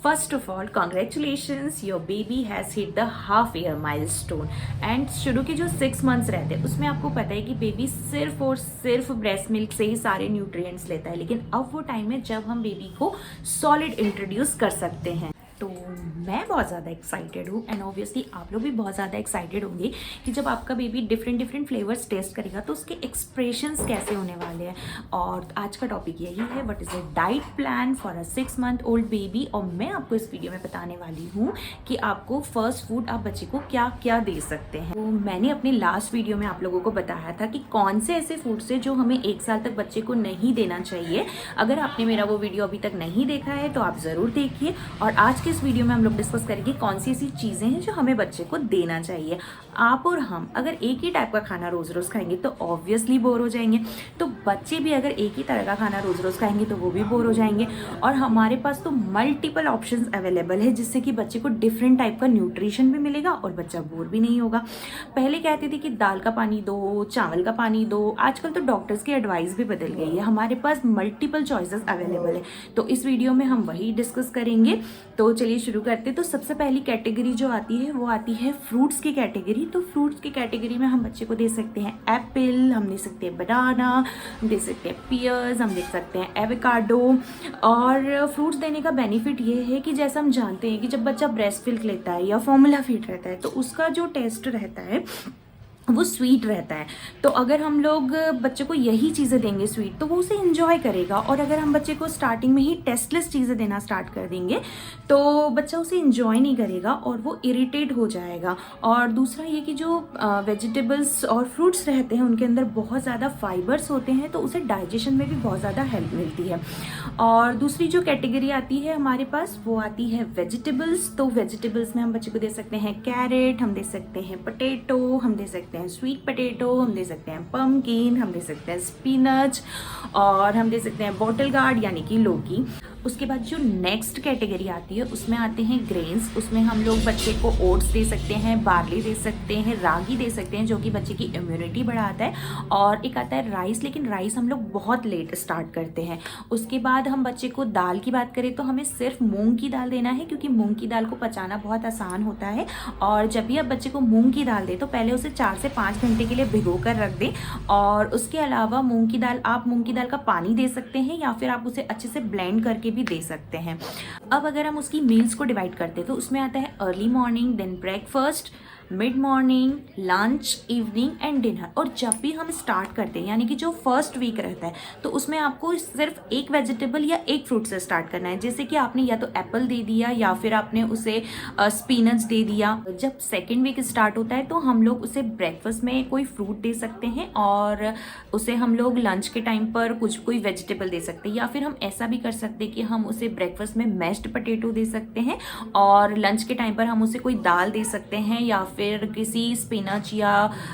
First of all, congratulations, your baby has hit the half year milestone. And शुरू के जो 6 months रहते हैं उसमें आपको पता है कि बेबी सिर्फ और सिर्फ ब्रेस्ट मिल्क से ही सारे न्यूट्रिएंट्स लेता है, लेकिन अब वो टाइम है जब हम बेबी को सॉलिड इंट्रोड्यूस कर सकते हैं। तो मैं बहुत ज़्यादा एक्साइटेड हूँ एंड ऑब्वियसली आप लोग भी बहुत ज़्यादा एक्साइटेड होंगे कि जब आपका बेबी डिफरेंट फ्लेवर्स टेस्ट करेगा तो उसके एक्सप्रेशंस कैसे होने वाले हैं। और आज का टॉपिक यही है, what is a diet plan for a 6 month old baby. और मैं आपको इस वीडियो में बताने वाली हूँ कि आपको फर्स्ट फूड आप बच्चे को क्या क्या दे सकते हैं। तो मैंने अपने लास्ट वीडियो में आप लोगों को बताया था कि कौन से ऐसे फूड्स हैं जो हमें 1 साल तक बच्चे को नहीं देना चाहिए। अगर आपने मेरा वो वीडियो अभी तक नहीं देखा है तो आप ज़रूर देखिए। और आज के इस वीडियो में हम लोग डिस्कस करेंगे कौन सी ऐसी चीज़ें हैं जो हमें बच्चे को देना चाहिए। आप और हम अगर एक ही टाइप का खाना रोज़ रोज़ खाएंगे तो ऑब्वियसली बोर हो जाएंगे, तो बच्चे भी अगर एक ही तरह का खाना रोज़ रोज़ खाएंगे तो वो भी बोर हो जाएंगे। और हमारे पास तो मल्टीपल ऑप्शंस अवेलेबल है जिससे कि बच्चे को डिफरेंट टाइप का न्यूट्रिशन भी मिलेगा और बच्चा बोर भी नहीं होगा। पहले कहते थे कि दाल का पानी दो, चावल का पानी दो, आजकल तो डॉक्टर्स की एडवाइस भी बदल गई है। हमारे पास मल्टीपल चॉइसेस अवेलेबल है, तो इस वीडियो में हम वही डिस्कस करेंगे। तो चलिए शुरू करते। तो सबसे पहली कैटेगरी जो आती है वो आती है फ्रूट्स की कैटेगरी। तो फ्रूट्स की कैटेगरी में हम बच्चे को दे सकते हैं एप्पल, हम दे सकते हैं बनाना, हम दे सकते हैं पियर्स, हम दे सकते हैं एवोकाडो। और फ्रूट्स देने का बेनिफिट ये है कि जैसा हम जानते हैं कि जब बच्चा ब्रेस्ट मिल्क लेता है या फॉर्मूला फीड रहता है तो उसका जो टेस्ट रहता है वो स्वीट रहता है। तो अगर हम लोग बच्चे को यही चीज़ें देंगे स्वीट तो वो उसे इंजॉय करेगा। और अगर हम बच्चे को स्टार्टिंग में ही टेस्टलेस चीज़ें देना स्टार्ट कर देंगे तो बच्चा उसे इंजॉय नहीं करेगा और वो इरिटेट हो जाएगा। और दूसरा ये कि जो वेजिटेबल्स और फ्रूट्स रहते हैं उनके अंदर बहुत ज़्यादा फाइबर्स होते हैं, तो उसे डाइजेशन में भी बहुत ज़्यादा हेल्प मिलती है। और दूसरी जो कैटेगरी आती है हमारे पास वो आती है वेजिटेबल्स। तो वेजिटेबल्स में हम बच्चे को दे सकते हैं कैरेट, हम दे सकते हैं पोटैटो, हम दे सकते हैं स्वीट पोटैटो, हम दे सकते हैं पम्पकिन, हम दे सकते हैं स्पिनच और हम दे सकते हैं बॉटल गार्ड यानी कि लौकी। उसके बाद जो नेक्स्ट कैटेगरी आती है उसमें आते हैं ग्रेन्स। उसमें हम लोग बच्चे को ओट्स दे सकते हैं, बार्ली दे सकते हैं, रागी दे सकते हैं जो कि बच्चे की इम्यूनिटी बढ़ाता है। और एक आता है राइस, लेकिन राइस हम लोग बहुत लेट स्टार्ट करते हैं। उसके बाद हम बच्चे को दाल की बात करें तो हमें सिर्फ मूंग की दाल देना है, क्योंकि मूंग की दाल को पचाना बहुत आसान होता है। और जब भी आप बच्चे को मूंग की दाल दें तो पहले उसे 4 से 5 घंटे के लिए भिगो कर रख दें। और उसके अलावा मूंग की दाल, आप मूंग की दाल का पानी दे सकते हैं या फिर आप उसे अच्छे से ब्लेंड करके भी दे सकते हैं। अब अगर हम उसकी मील्स को डिवाइड करते हैं तो उसमें आता है early morning, then breakfast, mid morning, lunch, evening and dinner. और जब भी हम स्टार्ट करते हैं यानी कि जो फर्स्ट वीक रहता है तो उसमें आपको सिर्फ एक वेजिटेबल या एक फ्रूट से स्टार्ट करना है। जैसे कि आपने या तो एप्पल दे दिया या फिर आपने उसे स्पिनच दे दिया। जब सेकेंड वीक स्टार्ट होता है तो हम लोग उसे ब्रेकफास्ट में कोई फ्रूट दे सकते हैं और उसे हम लोग लंच के टाइम पर कोई वेजिटेबल दे सकते हैं। या फिर हम ऐसा भी कर सकते हैं कि हम उसे ब्रेकफास्ट में मैश्ड पोटैटो दे सकते हैं और लंच के टाइम पर हम उसे कोई दाल दे सकते हैं या फिर किसी स्पिनच या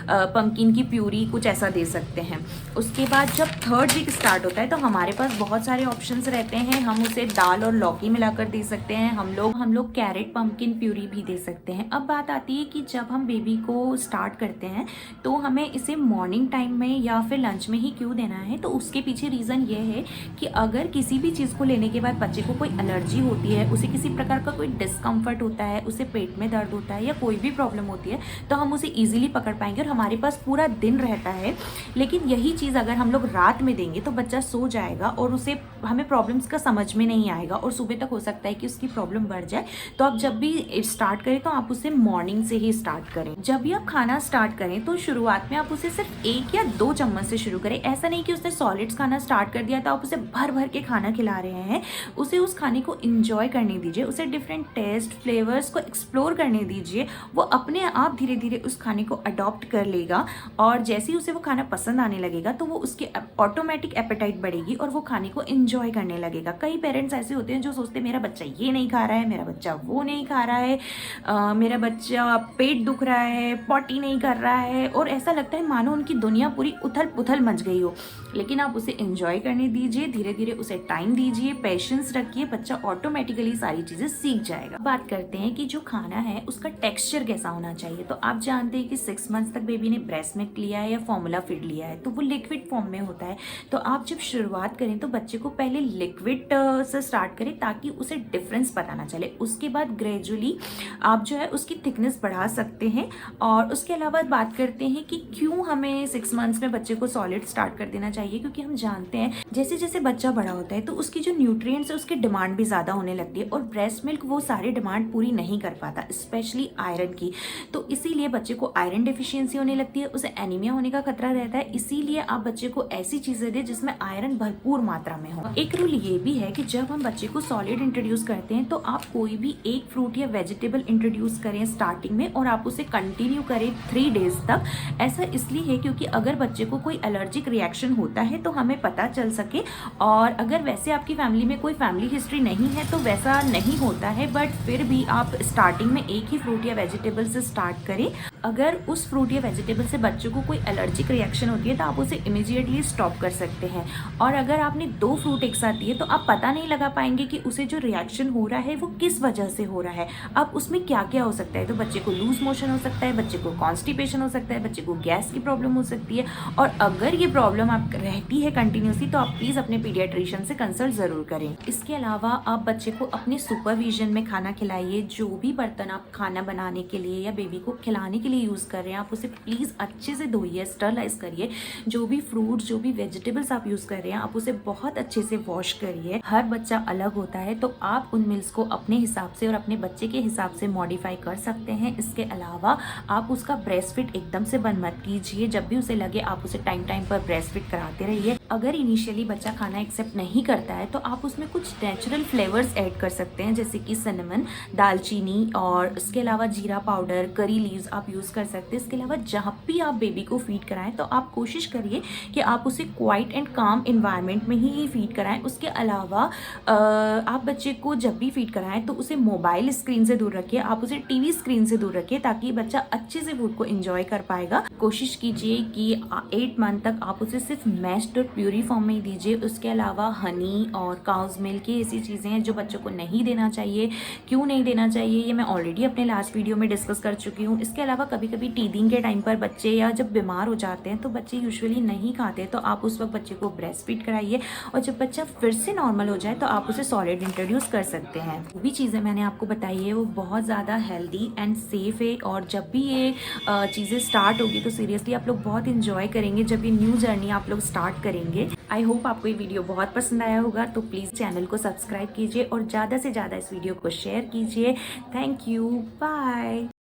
पम्पकिन की प्यूरी कुछ ऐसा दे सकते हैं। उसके बाद जब थर्ड वीक स्टार्ट होता है तो हमारे पास बहुत सारे ऑप्शंस रहते हैं। हम उसे दाल और लौकी मिलाकर दे सकते हैं, हम लोग कैरेट पम्पकिन प्यूरी भी दे सकते हैं। अब बात आती है कि जब हम बेबी को स्टार्ट करते हैं तो हमें इसे मॉर्निंग टाइम में या फिर लंच में ही क्यों देना है। तो उसके पीछे रीज़न ये है कि अगर किसी भी चीज़ को लेने के बाद बच्चे को कोई एलर्जी होती है, उसे किसी प्रकार का कोई डिस्कम्फर्ट होता है, उसे पेट में दर्द होता है या कोई भी प्रॉब्लम होती है तो हम उसे इजीली पकड़ पाएंगे और हमारे पास पूरा दिन रहता है। लेकिन यही चीज़ अगर हम लोग रात में देंगे तो बच्चा सो जाएगा और उसे हमें प्रॉब्लम्स का समझ में नहीं आएगा और सुबह तक हो सकता है कि उसकी प्रॉब्लम बढ़ जाए। तो आप जब भी स्टार्ट करें तो आप उसे मॉर्निंग से ही स्टार्ट करें। जब भी आप खाना स्टार्ट करें तो शुरुआत में आप उसे सिर्फ 1 या 2 चम्मच से शुरू करें। ऐसा नहीं कि उसने सॉलिड्स खाना स्टार्ट कर दिया तो आप उसे भर भर के खाना खिला रहे हैं। उसे उस खाने को इंजॉय करने दीजिए, उसे डिफरेंट टेस्ट फ्लेवर्स को एक्सप्लोर करने दीजिए। वो अपने आप धीरे धीरे उस खाने को अडॉप्ट कर लेगा और जैसे ही उसे वो खाना पसंद आने लगेगा तो वो उसकी ऑटोमेटिक एपेटाइट बढ़ेगी और वो खाने को एंजॉय करने लगेगा। कई पेरेंट्स ऐसे होते हैं जो सोचते हैं मेरा बच्चा ये नहीं खा रहा है, मेरा बच्चा वो नहीं खा रहा है, मेरा बच्चा पेट दुख रहा है, पॉटी नहीं कर रहा है, और ऐसा लगता है मानो उनकी दुनिया पूरी उथल पुथल मच गई हो। लेकिन आप उसे एंजॉय करने दीजिए, धीरे धीरे उसे टाइम दीजिए, पेशेंस रखिए, बच्चा ऑटोमेटिकली सारी चीज़ें सीख जाएगा। बात करते हैं कि जो खाना है उसका टेक्सचर कैसा होना चाहिए। तो आप जानते हैं कि 6 मंथ्स तक बेबी ने ब्रेस्ट मिल्क लिया है या फॉर्मूला फीड लिया है तो वो लिक्विड फॉर्म में होता है। तो आप जब शुरुआत करें तो बच्चे को पहले लिक्विड से स्टार्ट करें ताकि उसे डिफरेंस पता ना चले। उसके बाद ग्रेजुअली आप जो है उसकी थिकनेस बढ़ा सकते हैं। और उसके अलावा बात करते हैं कि क्यों हमें 6 मंथ्स में बच्चे को सॉलिड स्टार्ट कर देना चाहिए, क्योंकि हम जानते हैं जैसे जैसे बच्चा बड़ा होता है तो उसकी जो न्यूट्रिएंट्स है उसकी डिमांड भी ज़्यादा होने लगती है और ब्रेस्ट मिल्क वो सारी डिमांड पूरी नहीं कर पाता, स्पेशली आयरन की। तो इसीलिए बच्चे को आयरन डिफिशियंसी होने लगती है, उसे एनीमिया होने का खतरा रहता है। इसीलिए आप बच्चे को ऐसी चीज़ें दें जिसमें आयरन भरपूर मात्रा में हो। एक रूल ये भी है कि जब हम बच्चे को सॉलिड इंट्रोड्यूस करते हैं तो आप कोई भी एक फ्रूट या वेजिटेबल इंट्रोड्यूस करें स्टार्टिंग में और आप उसे कंटिन्यू करें 3 डेज तक। ऐसा इसलिए है क्योंकि अगर बच्चे को कोई एलर्जिक रिएक्शन होता है तो हमें पता चल सके। और अगर वैसे आपकी फैमिली में कोई फैमिली हिस्ट्री नहीं है तो वैसा नहीं होता है, बट फिर भी आप स्टार्टिंग में एक ही फ्रूट या वेजिटेबल से स्टार्ट करें। अगर उस फ्रूट या वेजिटेबल से बच्चों को कोई एलर्जिक रिएक्शन होती है तो आप उसे इमीडिएटली स्टॉप कर सकते हैं। और अगर आपने 2 फ्रूट एक साथ दिए तो आप पता नहीं लगा पाएंगे कि उसे जो रिएक्शन हो रहा है वो किस वजह से हो रहा है। अब उसमें क्या क्या हो सकता है, तो बच्चे को लूज मोशन हो सकता है, बच्चे को कॉन्स्टिपेशन हो सकता है, बच्चे को गैस की प्रॉब्लम हो सकती है। और अगर ये प्रॉब्लम आप रहती है कंटिन्यूसली तो आप प्लीज़ अपने पीडियाट्रिशियन से कंसल्ट ज़रूर करें। इसके अलावा आप बच्चे को अपने सुपरविजन में खाना खिलाइए। जो भी बर्तन आप खाना बनाने के लिए या बेबी को खिलाने के लिए यूज़ कर रहे हैं आप उसे प्लीज़ अच्छे से धोइए, स्टरलाइज करिए। जो भी फ्रूट जो भी वेजिटेबल्स आप यूज़ कर रहे हैं आप उसे बहुत अच्छे से वॉश करिए। हर बच्चा अलग होता है तो आप उन मिल्स को अपने हिसाब से और अपने बच्चे के हिसाब से मॉडिफाई कर सकते हैं। इसके अलावा आप उसका ब्रेस्ट फीड एकदम से बंद मत कीजिए। जब भी उसे लगे आप उसे टाइम टाइम पर ब्रेस्ट फीड कराते रहिए। अगर इनिशियली बच्चा खाना एक्सेप्ट नहीं करता है तो आप उसमें कुछ नेचुरल फ्लेवर्स ऐड कर सकते हैं, जैसे कि सिनेमन, दालचीनी और इसके अलावा जीरा पाउडर, करी लीव्स आप यूज़ कर सकते हैं। इसके अलावा जहाँ भी आप बेबी को फीड कराएं तो आप कोशिश करिए कि आप उसे क्वाइट एंड काम इन्वायरमेंट में ही फीड कराएं। उसके अलावा आप बच्चे को जब भी फीड कराएं तो उसे मोबाइल स्क्रीन से दूर रखिए, आप उसे टीवी स्क्रीन से दूर रखिए ताकि बच्चा अच्छे से फूड को एंजॉय कर पाएगा। कोशिश कीजिए कि 8 मंथ तक आप उसे सिर्फ मैश्ड और प्यूरी फॉर्म में ही दीजिए। उसके अलावा हनी और काउज मिल्क ये ऐसी चीज़ें हैं जो बच्चों को नहीं देना चाहिए। क्यों नहीं देना चाहिए ये मैं ऑलरेडी अपने लास्ट वीडियो में डिस्कस कर चुकी हूँ। इसके अलावा कभी कभी टीदिंग के टाइम पर बच्चे या जब बीमार हो जाते हैं तो बच्चे यूजुअली नहीं खाते, तो आप उस वक्त बच्चे को ब्रेस्ट फीड कराइए और जब बच्चा फिर से नॉर्मल हो जाए तो आप उसे सॉलिड इंट्रोड्यूस कर सकते हैं। वो भी चीज़ें मैंने आपको बताई है वो बहुत ज़्यादा हेल्दी एंड सेफ है और जब भी ये चीज़ें स्टार्ट होगी तो सीरियसली आप लोग बहुत इंजॉय करेंगे जब ये न्यू जर्नी आप लोग स्टार्ट करेंगे। आई होप आपको ये वीडियो बहुत पसंद आया होगा, तो प्लीज़ चैनल को सब्सक्राइब कीजिए और ज़्यादा से ज़्यादा इस वीडियो को शेयर कीजिए। Thank you, bye.